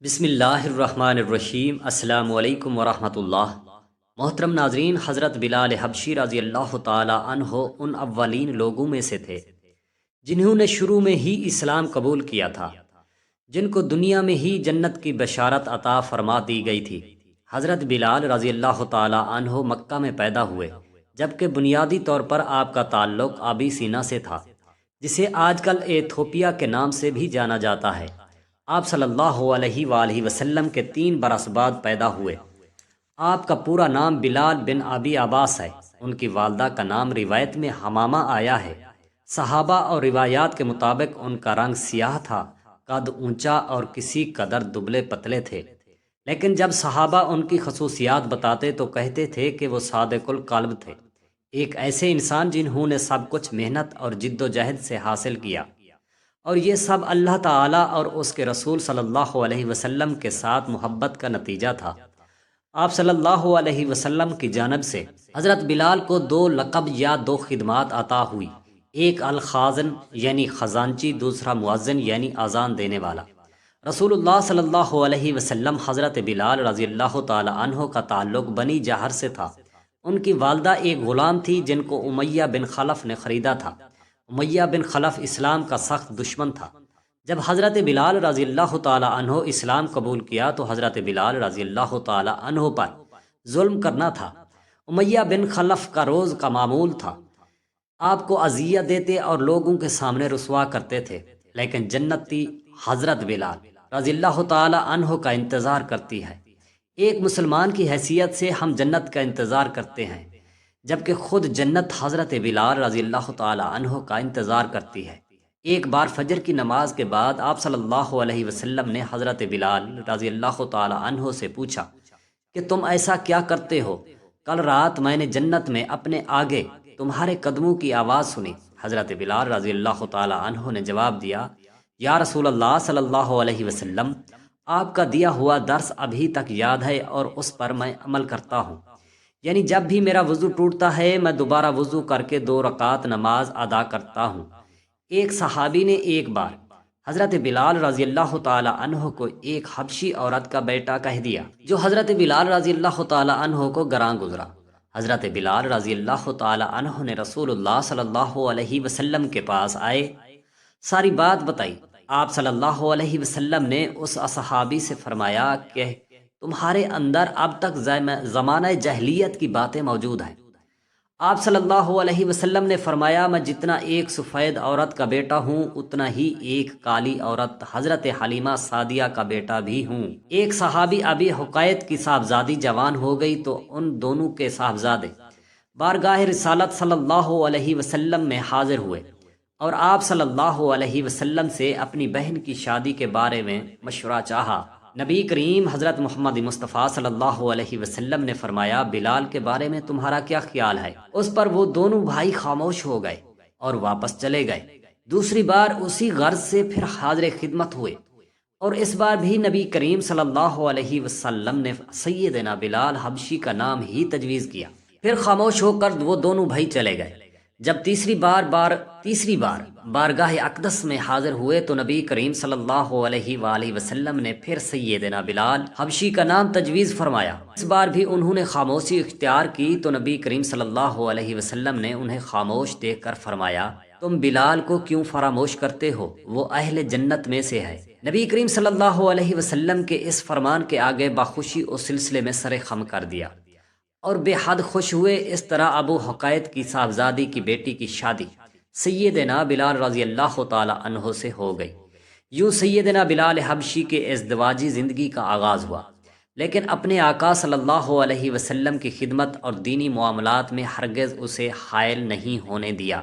بسم اللہ الرحمن الرحیم۔ السلام علیکم ورحمۃ اللہ۔ محترم ناظرین، حضرت بلال حبشی رضی اللہ تعالی عنہ ان اولین لوگوں میں سے تھے جنہوں نے شروع میں ہی اسلام قبول کیا تھا، جن کو دنیا میں ہی جنت کی بشارت عطا فرما دی گئی تھی۔ حضرت بلال رضی اللہ تعالی عنہ مکہ میں پیدا ہوئے، جبکہ بنیادی طور پر آپ کا تعلق آبی سینا سے تھا، جسے آج کل ایتھوپیا کے نام سے بھی جانا جاتا ہے۔ آپ صلی اللہ علیہ وآلہ وسلم کے 3 برس بعد پیدا ہوئے۔ آپ کا پورا نام بلال بن ابی عباس ہے۔ ان کی والدہ کا نام روایت میں حمامہ آیا ہے۔ صحابہ اور روایات کے مطابق ان کا رنگ سیاہ تھا، قد اونچا اور کسی قدر دبلے پتلے تھے، لیکن جب صحابہ ان کی خصوصیات بتاتے تو کہتے تھے کہ وہ صادق القلب تھے، ایک ایسے انسان جنہوں نے سب کچھ محنت اور جد و جہد سے حاصل کیا، اور یہ سب اللہ تعالیٰ اور اس کے رسول صلی اللہ علیہ وسلم کے ساتھ محبت کا نتیجہ تھا۔ آپ صلی اللہ علیہ وسلم کی جانب سے حضرت بلال کو 2 لقب یا 2 خدمات عطا ہوئی، ایک الخازن یعنی خزانچی، دوسرا مؤذن یعنی اذان دینے والا۔ رسول اللہ صلی اللہ علیہ وسلم حضرت بلال رضی اللہ تعالی عنہ کا تعلق بنی جہر سے تھا۔ ان کی والدہ ایک غلام تھی جن کو امیہ بن خلف نے خریدا تھا۔ امیہ بن خلف اسلام کا سخت دشمن تھا۔ جب حضرت بلال رضی اللہ تعالی عنہ اسلام قبول کیا تو حضرت بلال رضی اللہ تعالی عنہ پر ظلم کرنا تھا۔ امیہ بن خلف کا روز کا معمول تھا، آپ کو اذیت دیتے اور لوگوں کے سامنے رسوا کرتے تھے، لیکن جنتی حضرت بلال رضی اللہ تعالی عنہ کا انتظار کرتی ہے۔ ایک مسلمان کی حیثیت سے ہم جنت کا انتظار کرتے ہیں، جبکہ خود جنت حضرت بلال رضی اللہ تعالی عنہ کا انتظار کرتی ہے۔ ایک بار فجر کی نماز کے بعد آپ صلی اللہ علیہ وسلم نے حضرت بلال رضی اللہ تعالی عنہ سے پوچھا کہ تم ایسا کیا کرتے ہو؟ کل رات میں نے جنت میں اپنے آگے تمہارے قدموں کی آواز سنی۔ حضرت بلال رضی اللہ تعالی عنہ نے جواب دیا، یا رسول اللہ صلی اللہ علیہ وسلم، آپ کا دیا ہوا درس ابھی تک یاد ہے اور اس پر میں عمل کرتا ہوں، یعنی جب بھی میرا وضو ٹوٹتا ہے میں دوبارہ وضو کر کے 2 رکعت نماز ادا کرتا ہوں۔ ایک صحابی نے ایک بار حضرت بلال رضی اللہ تعالی عنہ کو ایک حبشی عورت کا بیٹا کہہ دیا، جو حضرت بلال رضی اللہ تعالی عنہ کو گراں گزرا۔ حضرت بلال رضی اللہ تعالی عنہ نے رسول اللہ صلی اللہ علیہ وسلم کے پاس آئے، ساری بات بتائی۔ آپ صلی اللہ علیہ وسلم نے اس صحابی سے فرمایا کہ تمہارے اندر اب تک زمانہ جاہلیت کی باتیں موجود ہیں۔ آپ صلی اللہ علیہ وسلم نے فرمایا، میں جتنا ایک سفید عورت کا بیٹا ہوں اتنا ہی ایک کالی عورت حضرت حلیمہ سعدیہ کا بیٹا بھی ہوں۔ ایک صحابی ابی حقیت کی صاحبزادی جوان ہو گئی تو ان دونوں کے صاحبزادے بارگاہ رسالت صلی اللہ علیہ وسلم میں حاضر ہوئے اور آپ صلی اللہ علیہ وسلم سے اپنی بہن کی شادی کے بارے میں مشورہ چاہا۔ نبی کریم حضرت محمد مصطفیٰ صلی اللہ علیہ وسلم نے فرمایا، بلال کے بارے میں تمہارا کیا خیال ہے؟ اس پر وہ دونوں بھائی خاموش ہو گئے اور واپس چلے گئے۔ دوسری بار اسی غرض سے پھر حاضر خدمت ہوئے اور اس بار بھی نبی کریم صلی اللہ علیہ وسلم نے سیدنا بلال حبشی کا نام ہی تجویز کیا۔ پھر خاموش ہو کر وہ دونوں بھائی چلے گئے۔ جب تیسری بار بارگاہ اقدس میں حاضر ہوئے تو نبی کریم صلی اللہ علیہ وآلہ وسلم نے پھر سیدنا بلال حبشی کا نام تجویز فرمایا۔ اس بار بھی انہوں نے خاموشی اختیار کی تو نبی کریم صلی اللہ علیہ وسلم نے انہیں خاموش دیکھ کر فرمایا، تم بلال کو کیوں فراموش کرتے ہو؟ وہ اہل جنت میں سے ہے۔ نبی کریم صلی اللہ علیہ وسلم کے اس فرمان کے آگے بخوشی اس سلسلے میں سر خم کر دیا اور بے حد خوش ہوئے۔ اس طرح ابو حقیت کی صاحبزادی کی بیٹی کی شادی سیدنا بلال رضی اللہ تعالی عنہ سے ہو گئی۔ یوں سیدنا بلال حبشی کے ازدواجی زندگی کا آغاز ہوا، لیکن اپنے آقا صلی اللہ علیہ وسلم کی خدمت اور دینی معاملات میں ہرگز اسے حائل نہیں ہونے دیا۔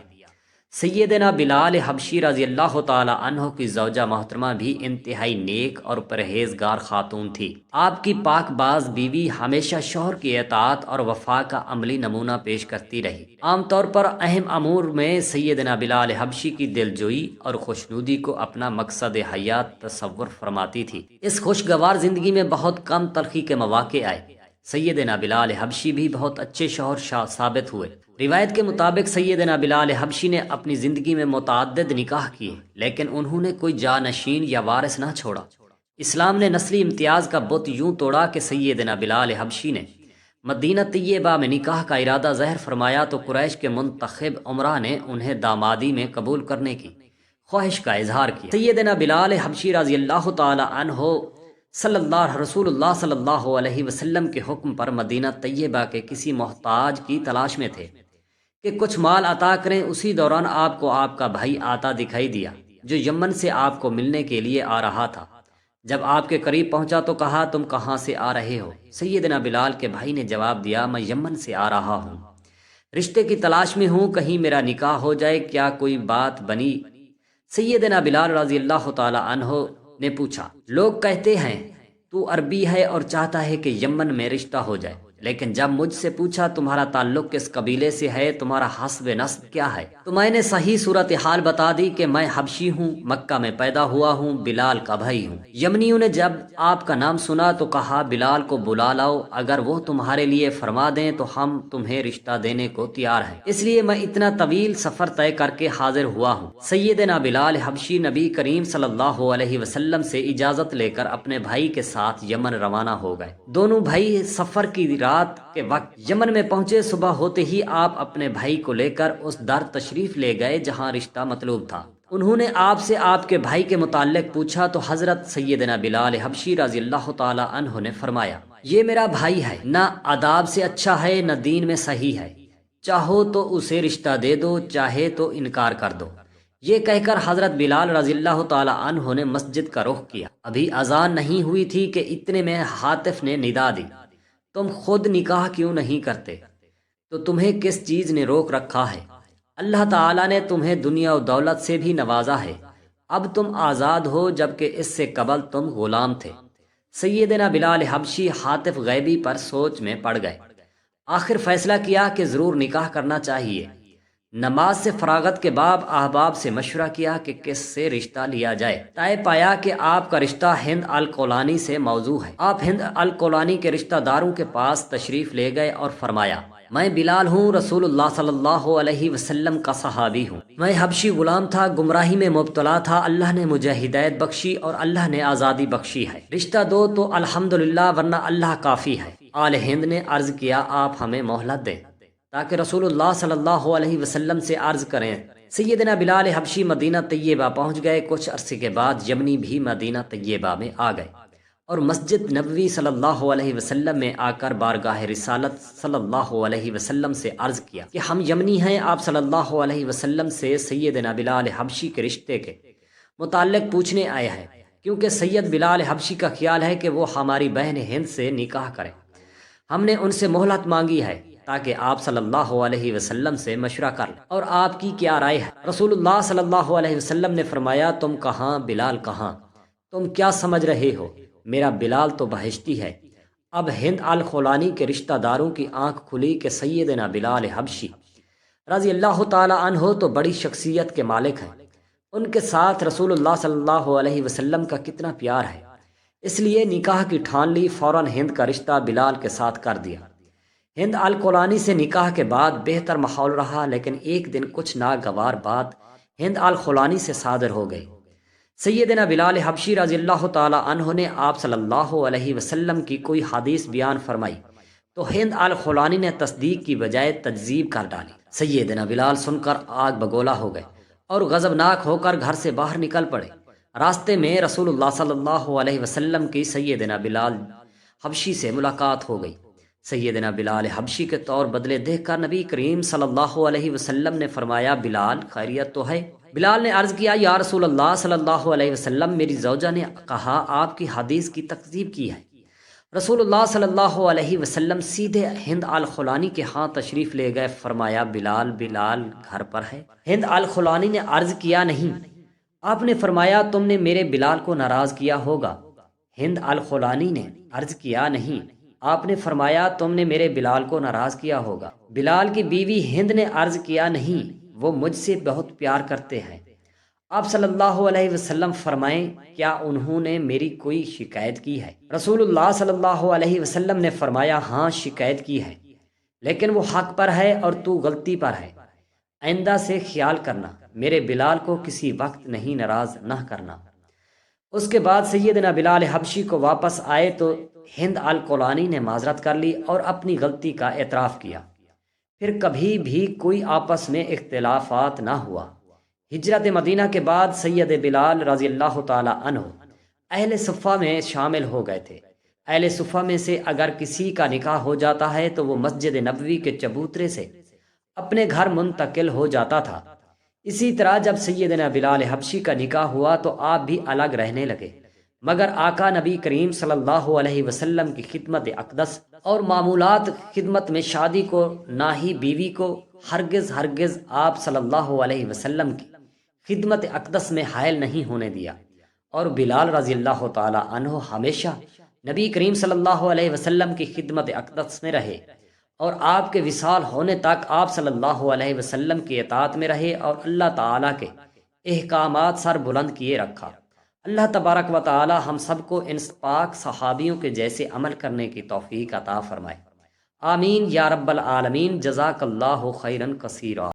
سیدنا بلال حبشی رضی اللہ تعالی عنہ کی زوجہ محترمہ بھی انتہائی نیک اور پرہیزگار خاتون تھی۔ آپ کی پاک باز بیوی ہمیشہ شوہر کی اطاعت اور وفا کا عملی نمونہ پیش کرتی رہی۔ عام طور پر اہم امور میں سیدنا بلال حبشی کی دلجوئی اور خوشنودی کو اپنا مقصد حیات تصور فرماتی تھی۔ اس خوشگوار زندگی میں بہت کم تلخی کے مواقع آئے۔ سیدنا بلال حبشی بھی بہت اچھے شوہر ثابت ہوئے۔ روایت کے مطابق سیدنا بلال حبشی نے اپنی زندگی میں متعدد نکاح کیے، لیکن انہوں نے کوئی جانشین یا وارث نہ چھوڑا۔ اسلام نے نسلی امتیاز کا بت یوں توڑا کہ سیدنا بلال حبشی نے مدینہ طیبہ میں نکاح کا ارادہ ظاہر فرمایا تو قریش کے منتخب عمرہ نے انہیں دامادی میں قبول کرنے کی خواہش کا اظہار کیا۔ سیدنا بلال حبشی رضی اللہ تعالی عنہ رسول اللہ صلی اللہ علیہ وسلم کے حکم پر مدینہ طیبہ کے کسی محتاج کی تلاش میں تھے کہ کچھ مال عطا کریں۔ اسی دوران آپ کو آپ کا بھائی آتا دکھائی دیا جو یمن سے آپ کو ملنے کے لیے آ رہا تھا۔ جب آپ کے قریب پہنچا تو کہا، تم کہاں سے آ رہے ہو؟ سیدنا بلال کے بھائی نے جواب دیا، میں یمن سے آ رہا ہوں، رشتے کی تلاش میں ہوں، کہیں میرا نکاح ہو جائے، کیا کوئی بات بنی؟ سیدنا بلال رضی اللہ تعالی عنہ نے پوچھا، لوگ کہتے ہیں تو عربی ہے اور چاہتا ہے کہ یمن میں رشتہ ہو جائے، لیکن جب مجھ سے پوچھا تمہارا تعلق کس قبیلے سے ہے، تمہارا حسب نسب کیا ہے، تو میں نے صحیح صورتحال بتا دی کہ میں حبشی ہوں، مکہ میں پیدا ہوا ہوں، بلال کا بھائی ہوں۔ یمنیوں نے جب آپ کا نام سنا تو کہا، بلال کو بلا لاؤ، اگر وہ تمہارے لیے فرما دیں تو ہم تمہیں رشتہ دینے کو تیار ہیں، اس لیے میں اتنا طویل سفر طے کر کے حاضر ہوا ہوں۔ سیدنا بلال حبشی نبی کریم صلی اللہ علیہ وسلم سے اجازت لے کر اپنے بھائی کے ساتھ یمن روانہ ہو گئے۔ دونوں بھائی سفر کی رات کے وقت یمن میں پہنچے۔ صبح ہوتے ہی آپ اپنے بھائی کو لے کر اس در تشریف لے گئے جہاں رشتہ مطلوب تھا۔ انہوں نے آپ سے آپ کے بھائی کے متعلق پوچھا تو حضرت سیدنا بلال حبشی رضی اللہ تعالی عنہ نے فرمایا، یہ میرا بھائی ہے، نہ آداب سے اچھا ہے نہ دین میں صحیح ہے، چاہو تو اسے رشتہ دے دو، چاہے تو انکار کر دو۔ یہ کہہ کر حضرت بلال رضی اللہ تعالی عنہ نے مسجد کا رخ کیا۔ ابھی اذان نہیں ہوئی تھی کہ اتنے میں ہاتف نے ندا دی، تم خود نکاح کیوں نہیں کرتے؟ تو تمہیں کس چیز نے روک رکھا ہے؟ اللہ تعالیٰ نے تمہیں دنیا و دولت سے بھی نوازا ہے، اب تم آزاد ہو، جبکہ اس سے قبل تم غلام تھے۔ سیدنا بلال حبشی ہاتف غیبی پر سوچ میں پڑ گئے۔ آخر فیصلہ کیا کہ ضرور نکاح کرنا چاہیے۔ نماز سے فراغت کے بعد احباب سے مشورہ کیا کہ کس سے رشتہ لیا جائے۔ طے پایا کہ آپ کا رشتہ ہند الکولانی سے موضوع ہے۔ آپ ہند الکولانی کے رشتہ داروں کے پاس تشریف لے گئے اور فرمایا، میں بلال ہوں، رسول اللہ صلی اللہ علیہ وسلم کا صحابی ہوں۔ میں حبشی غلام تھا، گمراہی میں مبتلا تھا، اللہ نے مجھے ہدایت بخشی اور اللہ نے آزادی بخشی ہے، رشتہ دو تو الحمدللہ، ورنہ اللہ کافی ہے۔ آل ہند نے عرض کیا، آپ ہمیں مہلت دیں تاکہ رسول اللہ صلی اللہ علیہ وسلم سے عرض کریں۔ سیدنا بلال حبشی مدینہ طیبہ پہنچ گئے۔ کچھ عرصے کے بعد یمنی بھی مدینہ طیبہ میں آ گئے اور مسجد نبوی صلی اللہ علیہ وسلم میں آ کر بارگاہ رسالت صلی اللہ علیہ وسلم سے عرض کیا کہ ہم یمنی ہیں، آپ صلی اللہ علیہ وسلم سے سیدنا بلال حبشی کے رشتے کے متعلق پوچھنے آئے ہیں، کیونکہ سید بلال حبشی کا خیال ہے کہ وہ ہماری بہن ہند سے نکاح کریں۔ ہم نے ان سے مہلت مانگی ہے تاکہ آپ صلی اللہ علیہ وسلم سے مشورہ کر لیں اور آپ کی کیا رائے ہے۔ رسول اللہ صلی اللہ علیہ وسلم نے فرمایا، تم کہاں، بلال کہاں؟ تم کیا سمجھ رہے ہو؟ میرا بلال تو بہشتی ہے۔ اب ہند الخولانی کے رشتہ داروں کی آنکھ کھلی کہ سیدنا بلال حبشی رضی اللہ تعالی عنہ تو بڑی شخصیت کے مالک ہیں، ان کے ساتھ رسول اللہ صلی اللہ علیہ وسلم کا کتنا پیار ہے، اس لیے نکاح کی ٹھان لی، فوراً ہند کا رشتہ بلال کے ساتھ کر دیا۔ ہند الکولانی سے نکاح کے بعد بہتر ماحول رہا، لیکن ایک دن کچھ ناگوار بات ہند الکولانی سے صادر ہو گئی۔ سیدنا بلال حبشی رضی اللہ تعالی عنہ نے آپ صلی اللہ علیہ وسلم کی کوئی حدیث بیان فرمائی تو ہند الکولانی نے تصدیق کی بجائے تکذیب کر ڈالی۔ سیدنا بلال سن کر آگ بگولا ہو گئے اور غضبناک ہو کر گھر سے باہر نکل پڑے۔ راستے میں رسول اللہ صلی اللہ علیہ وسلم کی سیدنا بلال حبشی سے ملاقات ہو گئی۔ سیدنا بلال حبشی کے طور بدلے دیکھ کر نبی کریم صلی اللہ علیہ وسلم نے فرمایا، بلال خیریت تو ہے؟ بلال نے عرض کیا، یا رسول اللہ صلی اللہ علیہ وسلم، میری زوجہ نے کہا آپ کی حدیث کی تکذیب کی ہے۔ رسول اللہ صلی اللہ علیہ وسلم سیدھے ہند الخولانی کے ہاں تشریف لے گئے۔ فرمایا، بلال گھر پر ہے؟ ہند الخولانی نے عرض کیا، نہیں۔ آپ نے فرمایا، تم نے میرے بلال کو ناراض کیا ہوگا۔ ہند الخولانی نے عرض کیا، نہیں۔ آپ نے فرمایا، تم نے میرے بلال کو ناراض کیا ہوگا۔ بلال کی بیوی ہند نے عرض کیا، نہیں، وہ مجھ سے بہت پیار کرتے ہیں۔ آپ صلی اللہ علیہ وسلم فرمائیں، کیا انہوں نے میری کوئی شکایت کی ہے؟ رسول اللہ صلی اللہ علیہ وسلم نے فرمایا، ہاں شکایت کی ہے، لیکن وہ حق پر ہے اور تو غلطی پر ہے۔ آئندہ سے خیال کرنا، میرے بلال کو کسی وقت نہیں ناراض نہ کرنا۔ اس کے بعد سیدنا بلال حبشی کو واپس آئے تو ہند الکولانی نے معذرت کر لی اور اپنی غلطی کا اعتراف کیا۔ پھر کبھی بھی کوئی آپس میں اختلافات نہ ہوا۔ ہجرت مدینہ کے بعد سید بلال رضی اللہ تعالی عنہ اہل صفہ میں شامل ہو گئے تھے۔ اہل صفہ میں سے اگر کسی کا نکاح ہو جاتا ہے تو وہ مسجد نبوی کے چبوترے سے اپنے گھر منتقل ہو جاتا تھا۔ اسی طرح جب سیدنا بلال حبشی کا نکاح ہوا تو آپ بھی الگ رہنے لگے، مگر آقا نبی کریم صلی اللہ علیہ وسلم کی خدمت اقدس اور معمولات خدمت میں شادی کو نہ ہی بیوی کو ہرگز آپ صلی اللہ علیہ وسلم کی خدمت اقدس میں حائل نہیں ہونے دیا، اور بلال رضی اللہ تعالی عنہ ہمیشہ نبی کریم صلی اللہ علیہ وسلم کی خدمت اقدس میں رہے، اور آپ کے وصال ہونے تک آپ صلی اللہ علیہ وسلم کی اطاعت میں رہے اور اللہ تعالیٰ کے احکامات سر بلند کیے رکھا۔ اللہ تبارک و تعالی ہم سب کو ان پاک صحابیوں کے جیسے عمل کرنے کی توفیق عطا فرمائے، آمین یا رب العالمین۔ جزاک اللہ خیرا کثیرا۔